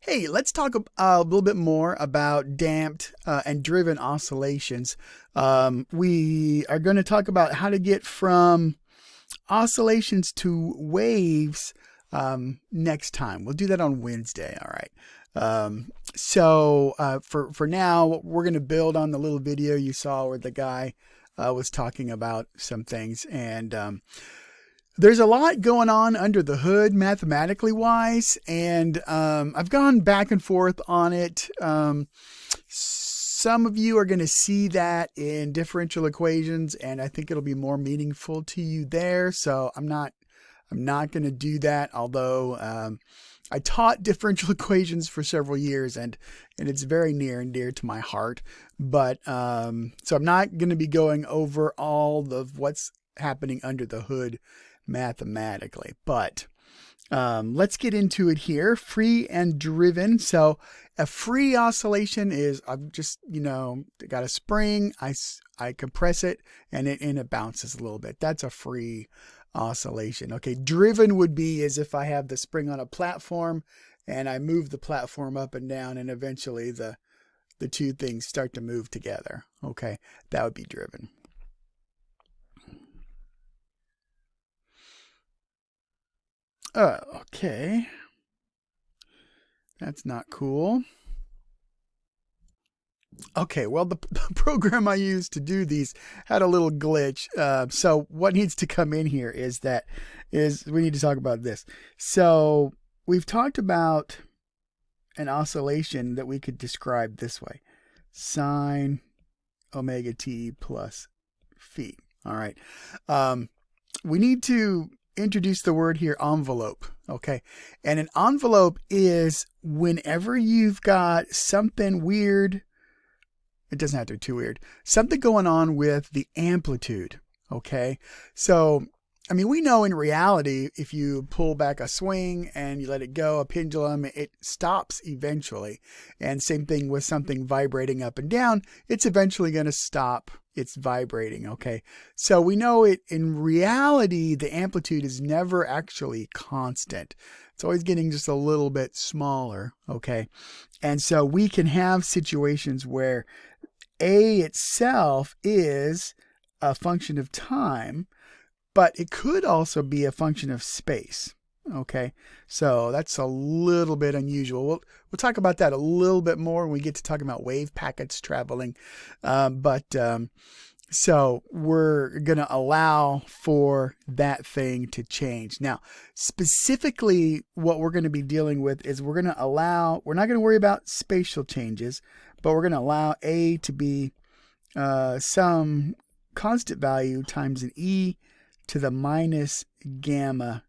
Hey, let's talk a little bit more about damped and driven oscillations. We are going to talk about how to get from oscillations to waves next time. We'll do that on Wednesday. All right. For now, we're going to build on the little video you saw where the guy was talking about some things, and there's a lot going on under the hood mathematically wise, and I've gone back and forth on it. Some of you are going to see that in differential equations, and I think it'll be more meaningful to you there. So I'm not going to do that, although I taught differential equations for several years, and it's very near and dear to my heart. But so I'm not going to be going over all of what's happening under the hood mathematically, but let's get into it here. Free and driven. So a free oscillation is I've just got a spring, I compress it, and it bounces a little bit. That's a free oscillation. Okay, driven would be as if I have the spring on a platform and I move the platform up and down, and eventually the two things start to move together. Okay, that would be driven. Okay. That's not cool. Okay, well, the program I used to do these had a little glitch. So what needs to come in here is we need to talk about this. So we've talked about an oscillation that we could describe this way. Sine omega t plus phi. All right. We need to introduce the word here, envelope. Okay, and an envelope is whenever you've got something weird. It doesn't have to be too weird. Something going on with the amplitude. Okay, so I mean, we know in reality, if you pull back a swing and you let it go, a pendulum, it stops eventually. And same thing with something vibrating up and down, it's eventually going to stop. It's vibrating. Okay, so we know it in reality, the amplitude is never actually constant. It's always getting just a little bit smaller. Okay, and so we can have situations where A itself is a function of time, but it could also be a function of space. Okay, so that's a little bit unusual. We'll talk about that a little bit more when we get to talking about wave packets traveling. So we're going to allow for that thing to change. Now, specifically, what we're going to be dealing with is we're not going to worry about spatial changes, but we're going to allow A to be some constant value times an e to the minus gamma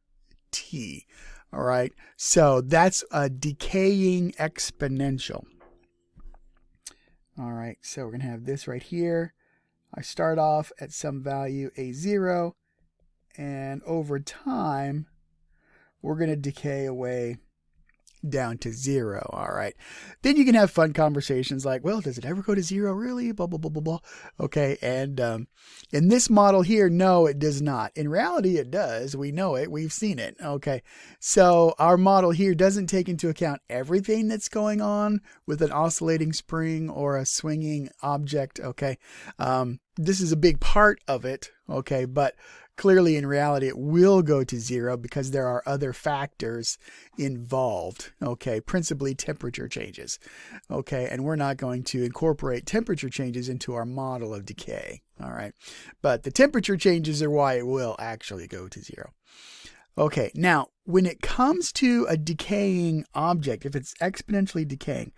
t. All right, so that's a decaying exponential. All right, so we're going to have this right here. I start off at some value a0, and over time, we're going to decay away down to 0. All right. Then you can have fun conversations like, well, does it ever go to 0 really? Blah, blah, blah, blah, blah. Okay. And in this model here, no, it does not. In reality, it does. We know it. We've seen it. Okay. So our model here doesn't take into account everything that's going on with an oscillating spring or a swinging object. Okay. This is a big part of it. Okay. But clearly, in reality, it will go to 0 because there are other factors involved, okay, principally temperature changes, okay, and we're not going to incorporate temperature changes into our model of decay, all right, but the temperature changes are why it will actually go to 0. Okay, now, when it comes to a decaying object, if it's exponentially decaying,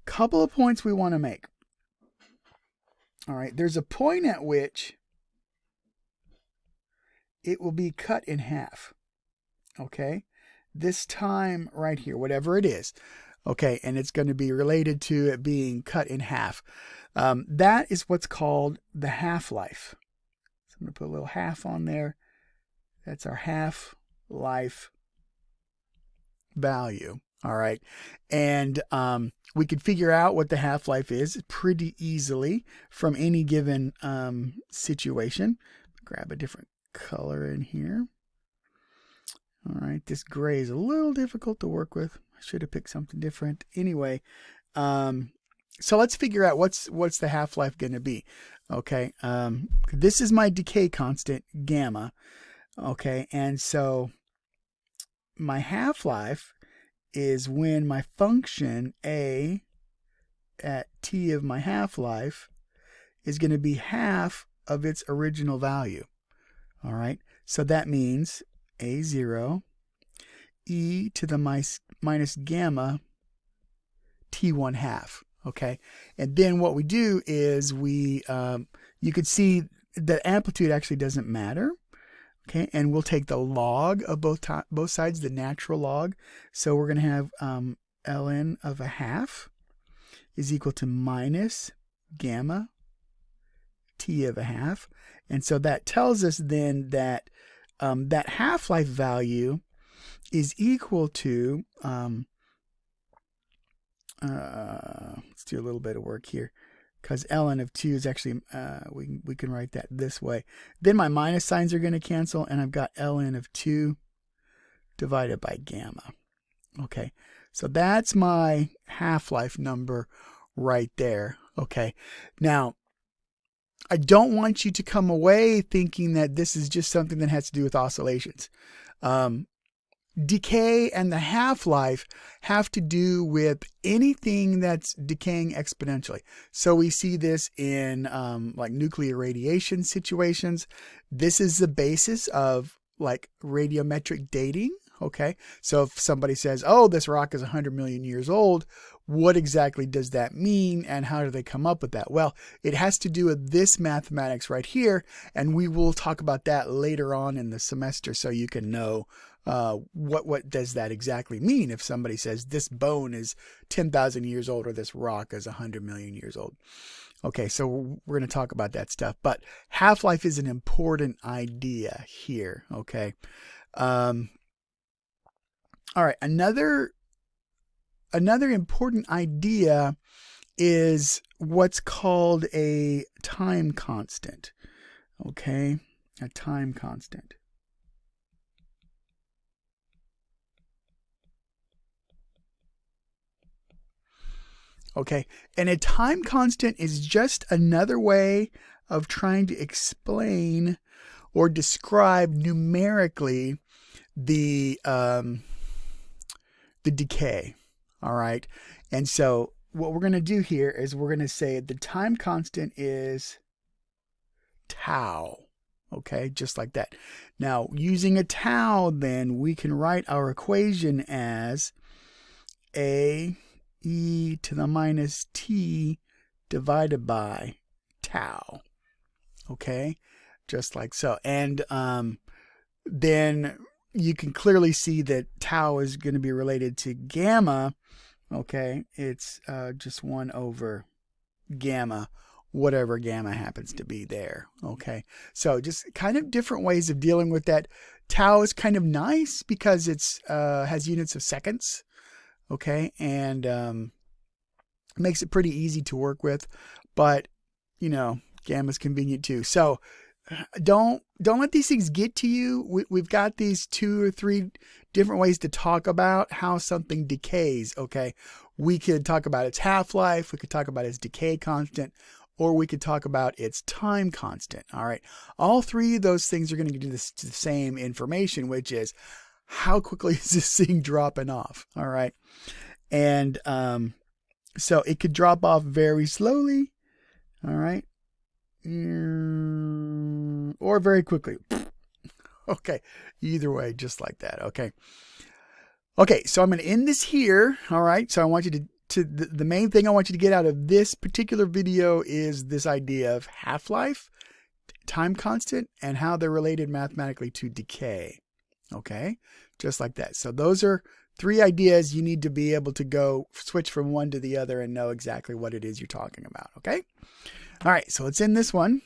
a couple of points we want to make. All right, there's a point at which it will be cut in half. Okay, this time right here, whatever it is. Okay, and it's going to be related to it being cut in half. That is what's called the half-life. So I'm going to put a little half on there. That's our half-life value. All right, and we could figure out what the half-life is pretty easily from any given situation. Grab a different color in here. All right, this gray is a little difficult to work with. I should have picked something different. Anyway, so let's figure out what's the half-life going to be. Okay, this is my decay constant, gamma. Okay, and so my half-life is when my function a at t of my half-life is going to be half of its original value. All right, so that means a0 e to the minus gamma t1 half. Okay, and then what we do is we, you could see the amplitude actually doesn't matter. Okay, and we'll take the log of both sides, the natural log. So we're going to have ln of a half is equal to minus gamma t of a half. And so that tells us then that that half-life value is equal to, let's do a little bit of work here, because ln of 2 is actually, we can write that this way. Then my minus signs are going to cancel, and I've got ln of 2 divided by gamma. Okay, so that's my half-life number right there. Okay, now I don't want you to come away thinking that this is just something that has to do with oscillations. Decay and the half-life have to do with anything that's decaying exponentially. So we see this in like nuclear radiation situations. This is the basis of like radiometric dating. Okay, so if somebody says, oh, this rock is 100 million years old, what exactly does that mean and how do they come up with that? Well, it has to do with this mathematics right here, and we will talk about that later on in the semester so you can know what does that exactly mean if somebody says this bone is 10,000 years old or this rock is 100 million years old. Okay, so we're going to talk about that stuff, but half-life is an important idea here. Okay. All right, another important idea is what's called a time constant. Okay, a time constant. Okay, and a time constant is just another way of trying to explain or describe numerically the decay. All right, and so what we're going to do here is we're going to say the time constant is tau. Okay, just like that. Now, using a tau, then we can write our equation as a e to the minus t divided by tau. Okay, just like so. And then you can clearly see that tau is going to be related to gamma. Okay, it's just 1 over gamma, whatever gamma happens to be there. Okay, so just kind of different ways of dealing with that. Tau is kind of nice because it's has units of seconds. Okay, and makes it pretty easy to work with, but you know, gamma is convenient too. So don't let these things get to you. We've got these 2 or 3 different ways to talk about how something decays. Okay, we could talk about its half-life, we could talk about its decay constant, or we could talk about its time constant. All right, all 3 of those things are going to give you the same information, which is how quickly is this thing dropping off. All right, and so it could drop off very slowly. All right, or very quickly. Okay, either way, just like that. Okay, so I'm going to end this here. All right, so I want you to the main thing I want you to get out of this particular video is this idea of half-life, time constant, and how they're related mathematically to decay. Okay, just like that. So those are 3 ideas you need to be able to go switch from one to the other and know exactly what it is you're talking about. Okay, all right, so let's end this one.